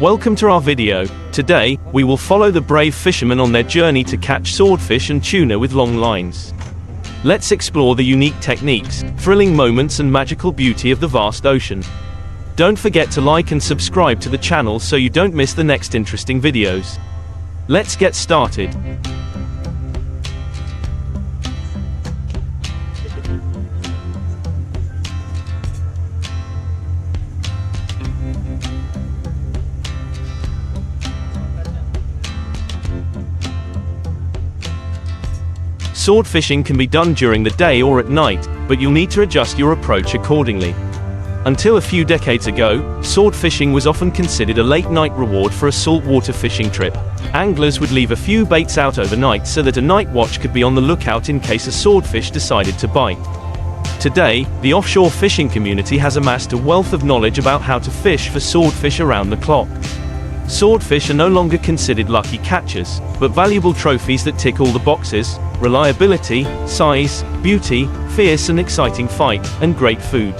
Welcome to our video. Today, we will follow the brave fishermen on their journey to catch swordfish and tuna with long lines. Let's explore the unique techniques, thrilling moments and magical beauty of the vast ocean. Don't forget to like and subscribe to the channel so you don't miss the next interesting videos. Let's get started. Sword fishing can be done during the day or at night, but you'll need to adjust your approach accordingly. Until a few decades ago, sword fishing was often considered a late-night reward for a saltwater fishing trip. Anglers would leave a few baits out overnight so that a night watch could be on the lookout in case a swordfish decided to bite. Today, the offshore fishing community has amassed a wealth of knowledge about how to fish for swordfish around the clock. Swordfish are no longer considered lucky catchers, but valuable trophies that tick all the boxes: reliability, size, beauty, fierce and exciting fight, and great food.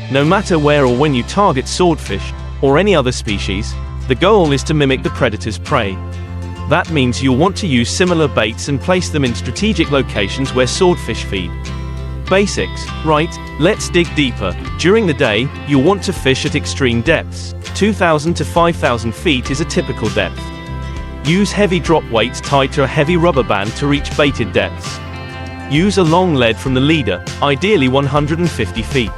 No matter where or when you target swordfish, or any other species, the goal is to mimic the predator's prey. That means you'll want to use similar baits and place them in strategic locations where swordfish feed. Basics, right? Let's dig deeper. During the day, you'll want to fish at extreme depths. 2,000 to 5,000 feet is a typical depth. Use heavy drop weights tied to a heavy rubber band to reach baited depths. Use a long lead from the leader, ideally 150 feet.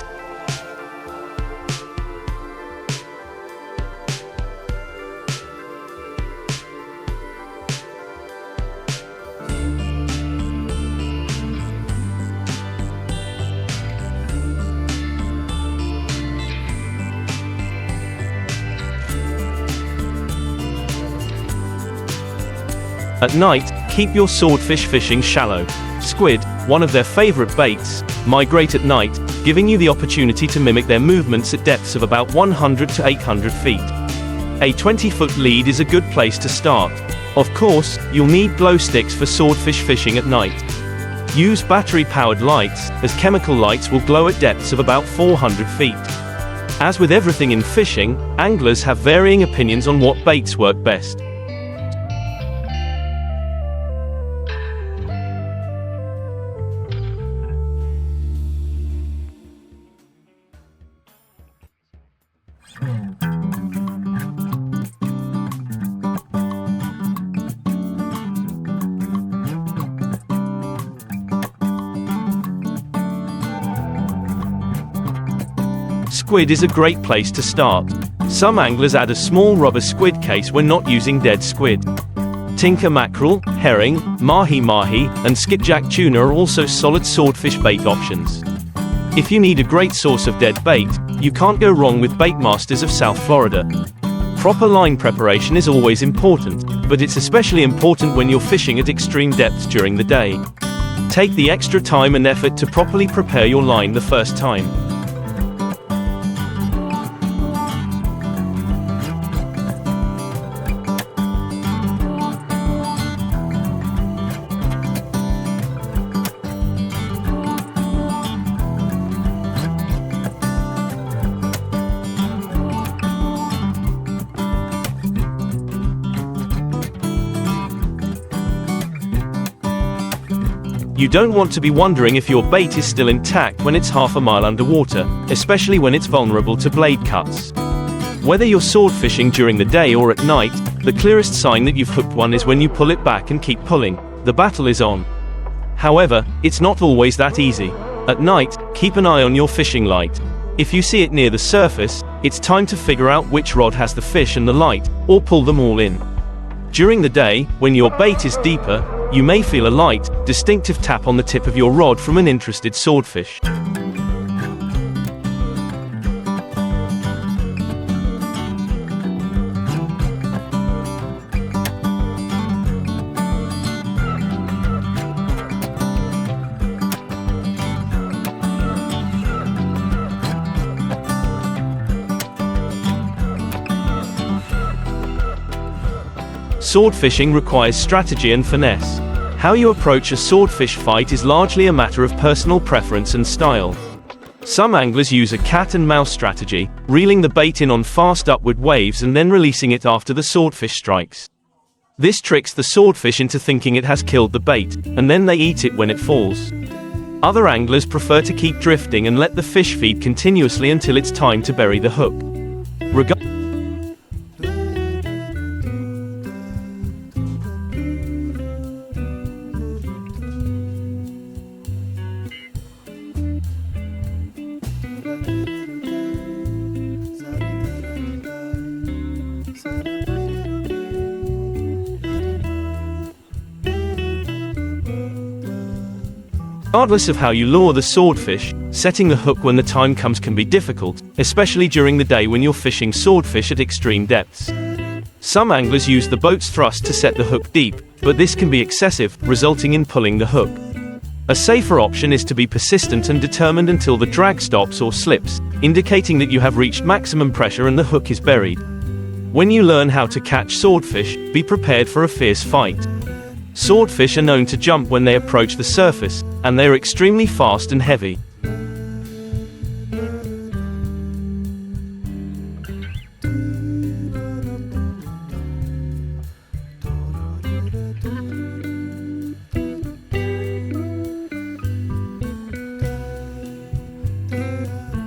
At night, keep your swordfish fishing shallow. Squid, one of their favorite baits, migrate at night, giving you the opportunity to mimic their movements at depths of about 100 to 800 feet. A 20-foot lead is a good place to start. Of course, you'll need glow sticks for swordfish fishing at night. Use battery-powered lights, as chemical lights will glow at depths of about 400 feet. As with everything in fishing, anglers have varying opinions on what baits work best. Squid is a great place to start. Some anglers add a small rubber squid case when not using dead squid. Tinker mackerel, herring, mahi-mahi, and skipjack tuna are also solid swordfish bait options. If you need a great source of dead bait, you can't go wrong with Baitmasters of South Florida. Proper line preparation is always important, but it's especially important when you're fishing at extreme depths during the day. Take the extra time and effort to properly prepare your line the first time. You don't want to be wondering if your bait is still intact when it's half a mile underwater, especially when it's vulnerable to blade cuts. Whether you're sword fishing during the day or at night, the clearest sign that you've hooked one is when you pull it back and keep pulling. The battle is on. However, it's not always that easy. At night, keep an eye on your fishing light. If you see it near the surface, it's time to figure out which rod has the fish and the light, or pull them all in. During the day, when your bait is deeper, you may feel a light, distinctive tap on the tip of your rod from an interested swordfish. Sword fishing requires strategy and finesse. How you approach a swordfish fight is largely a matter of personal preference and style. Some anglers use a cat and mouse strategy, reeling the bait in on fast upward waves and then releasing it after the swordfish strikes. This tricks the swordfish into thinking it has killed the bait, and then they eat it when it falls. Other anglers prefer to keep drifting and let the fish feed continuously until it's time to bury the hook. Regardless of how you lure the swordfish, setting the hook when the time comes can be difficult, especially during the day when you're fishing swordfish at extreme depths. Some anglers use the boat's thrust to set the hook deep, but this can be excessive, resulting in pulling the hook. A safer option is to be persistent and determined until the drag stops or slips, indicating that you have reached maximum pressure and the hook is buried. When you learn how to catch swordfish, be prepared for a fierce fight. Swordfish are known to jump when they approach the surface, and they are extremely fast and heavy.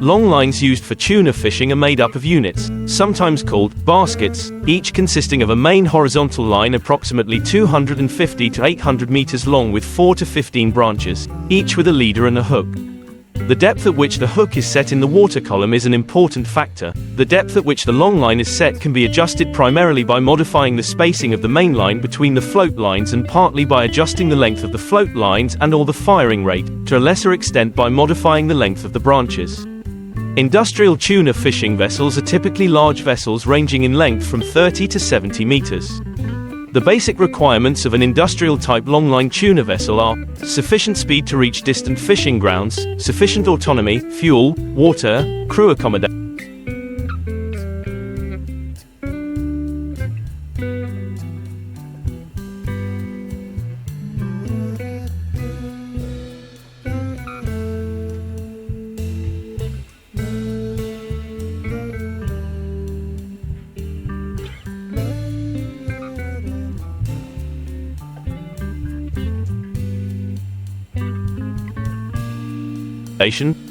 Long lines used for tuna fishing are made up of units, sometimes called baskets, each consisting of a main horizontal line approximately 250 to 800 meters long with 4 to 15 branches, each with a leader and a hook. The depth at which the hook is set in the water column is an important factor. The depth at which the long line is set can be adjusted primarily by modifying the spacing of the main line between the float lines and partly by adjusting the length of the float lines and/or the firing rate, to a lesser extent by modifying the length of the branches. Industrial tuna fishing vessels are typically large vessels ranging in length from 30 to 70 meters. The basic requirements of an industrial-type longline tuna vessel are sufficient speed to reach distant fishing grounds, sufficient autonomy, fuel, water, crew accommodation.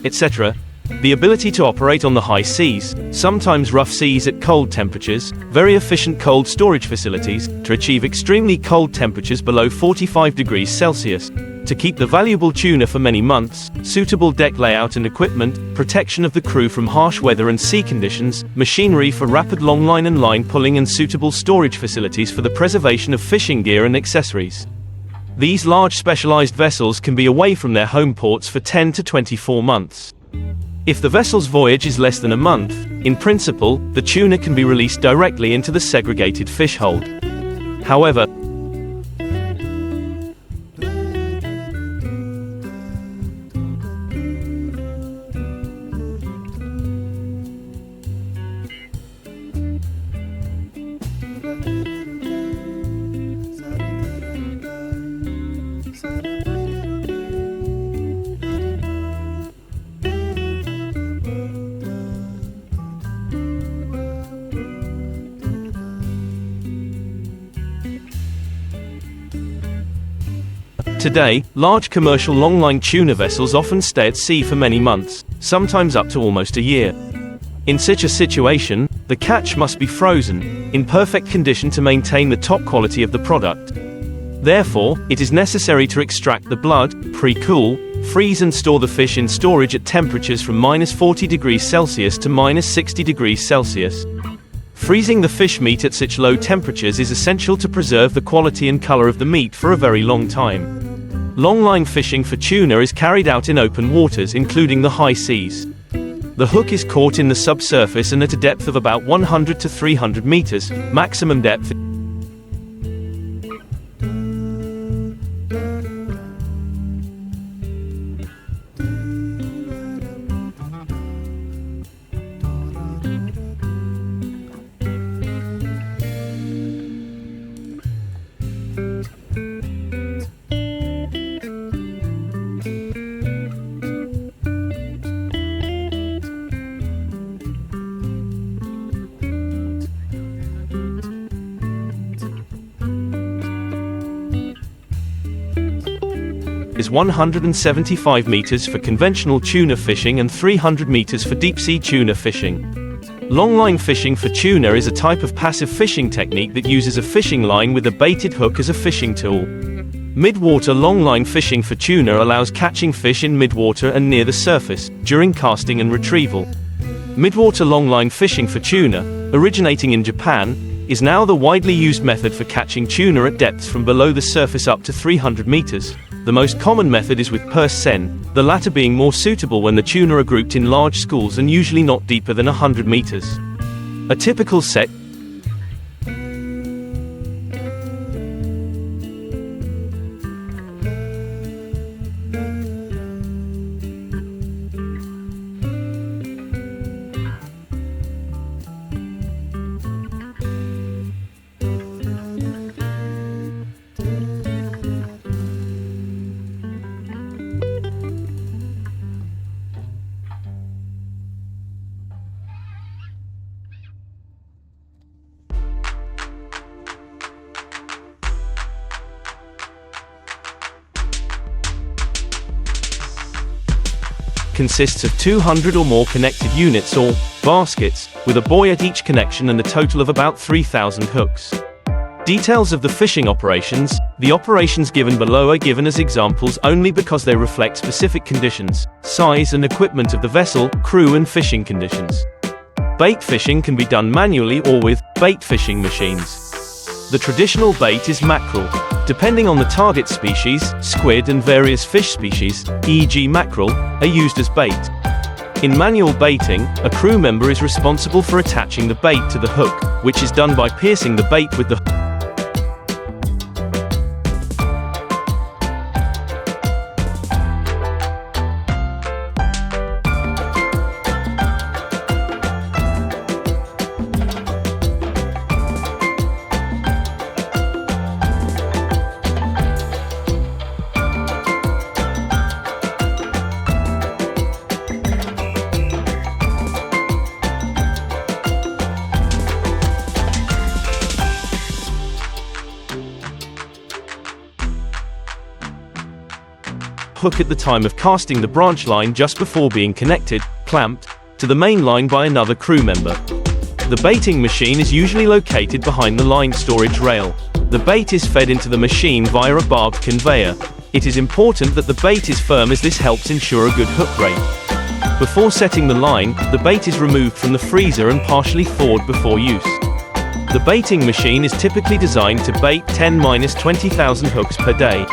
etc. The ability to operate on the high seas, sometimes rough seas at cold temperatures, very efficient cold storage facilities, to achieve extremely cold temperatures below 45 degrees Celsius, to keep the valuable tuna for many months, suitable deck layout and equipment, protection of the crew from harsh weather and sea conditions, machinery for rapid longline and line pulling and suitable storage facilities for the preservation of fishing gear and accessories. These large specialized vessels can be away from their home ports for 10 to 24 months. If the vessel's voyage is less than a month, in principle, the tuna can be released directly into the segregated fish hold. However, today, large commercial longline tuna vessels often stay at sea for many months, sometimes up to almost a year. In such a situation, the catch must be frozen, in perfect condition to maintain the top quality of the product. Therefore, it is necessary to extract the blood, pre-cool, freeze and store the fish in storage at temperatures from -40 degrees Celsius to -60 degrees Celsius. Freezing the fish meat at such low temperatures is essential to preserve the quality and color of the meat for a very long time. Longline fishing for tuna is carried out in open waters, including the high seas. The hook is caught in the subsurface and at a depth of about 100 to 300 meters, maximum depth. is 175 meters for conventional tuna fishing and 300 meters for deep-sea tuna fishing. Longline fishing for tuna is a type of passive fishing technique that uses a fishing line with a baited hook as a fishing tool. Midwater longline fishing for tuna allows catching fish in midwater and near the surface, during casting and retrieval. Midwater longline fishing for tuna, originating in Japan, is now the widely used method for catching tuna at depths from below the surface up to 300 meters. The most common method is with purse seine, the latter being more suitable when the tuna are grouped in large schools and usually not deeper than 100 meters. A typical set consists of 200 or more connected units or baskets, with a buoy at each connection and a total of about 3,000 hooks. Details of the fishing operations. The operations given below are given as examples only because they reflect specific conditions, size and equipment of the vessel, crew and fishing conditions. Bait fishing can be done manually or with bait fishing machines. The traditional bait is mackerel. Depending on the target species, squid and various fish species, e.g. mackerel, are used as bait. In manual baiting, a crew member is responsible for attaching the bait to the hook, which is done by piercing the bait with the hook at the time of casting the branch line just before being connected, clamped, to the main line by another crew member. The baiting machine is usually located behind the line storage rail. The bait is fed into the machine via a barbed conveyor. It is important that the bait is firm as this helps ensure a good hook rate. Before setting the line, the bait is removed from the freezer and partially thawed before use. The baiting machine is typically designed to bait 10-20,000 hooks per day.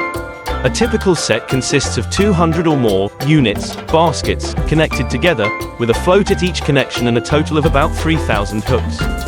A typical set consists of 200 or more units, baskets, connected together, with a float at each connection and a total of about 3,000 hooks.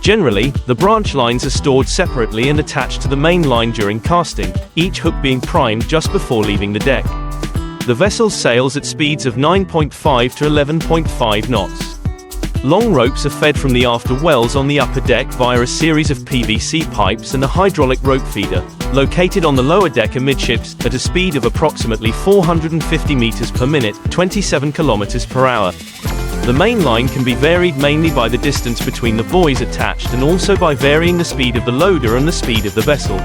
Generally, the branch lines are stored separately and attached to the main line during casting, each hook being primed just before leaving the deck. The vessel sails at speeds of 9.5 to 11.5 knots. Long ropes are fed from the after wells on the upper deck via a series of PVC pipes and a hydraulic rope feeder, located on the lower deck amidships, at a speed of approximately 450 meters per minute, 27 kilometers per hour. The main line can be varied mainly by the distance between the buoys attached and also by varying the speed of the loader and the speed of the vessel.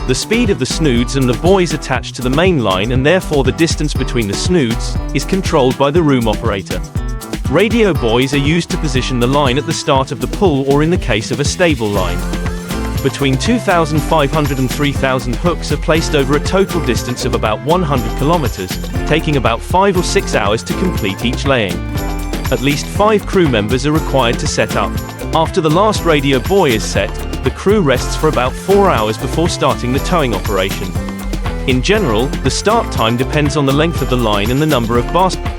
The speed of the snoods and the buoys attached to the main line and therefore the distance between the snoods, is controlled by the room operator. Radio buoys are used to position the line at the start of the pull or in the case of a stable line. Between 2,500 and 3,000 hooks are placed over a total distance of about 100 kilometers, taking about 5 or 6 hours to complete each laying. At least 5 crew members are required to set up. After the last radio buoy is set, the crew rests for about 4 hours before starting the towing operation. In general, the start time depends on the length of the line and the number of baskets.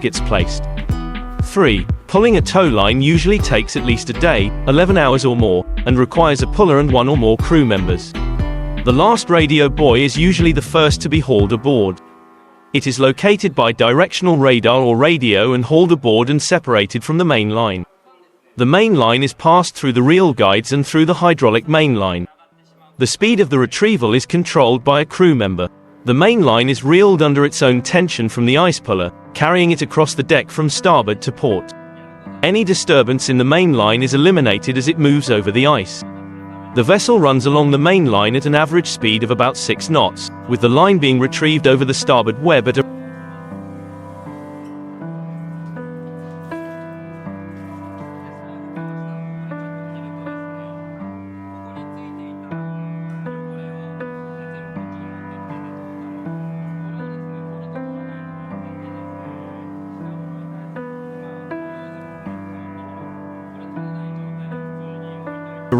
Gets placed. 3. Pulling a tow line usually takes at least a day, 11 hours or more, and requires a puller and 1 or more crew members. The last radio buoy is usually the first to be hauled aboard. It is located by directional radar or radio and hauled aboard and separated from the main line. The main line is passed through the reel guides and through the hydraulic main line. The speed of the retrieval is controlled by a crew member. The main line is reeled under its own tension from the ice puller, carrying it across the deck from starboard to port. Any disturbance in the main line is eliminated as it moves over the ice. The vessel runs along the main line at an average speed of about 6 knots, with the line being retrieved over the starboard web at a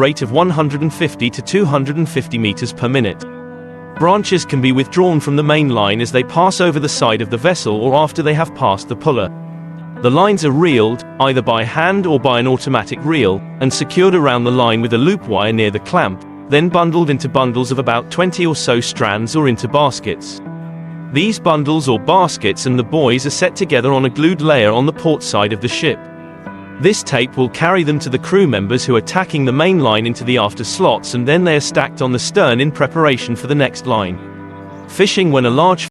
rate of 150 to 250 meters per minute. Branches can be withdrawn from the main line as they pass over the side of the vessel or after they have passed the puller. The lines are reeled, either by hand or by an automatic reel, and secured around the line with a loop wire near the clamp, then bundled into bundles of about 20 or so strands or into baskets. These bundles or baskets and the buoys are set together on a glued layer on the port side of the ship. This tape will carry them to the crew members who are tacking the main line into the after slots, and then they are stacked on the stern in preparation for the next line. Fishing when a large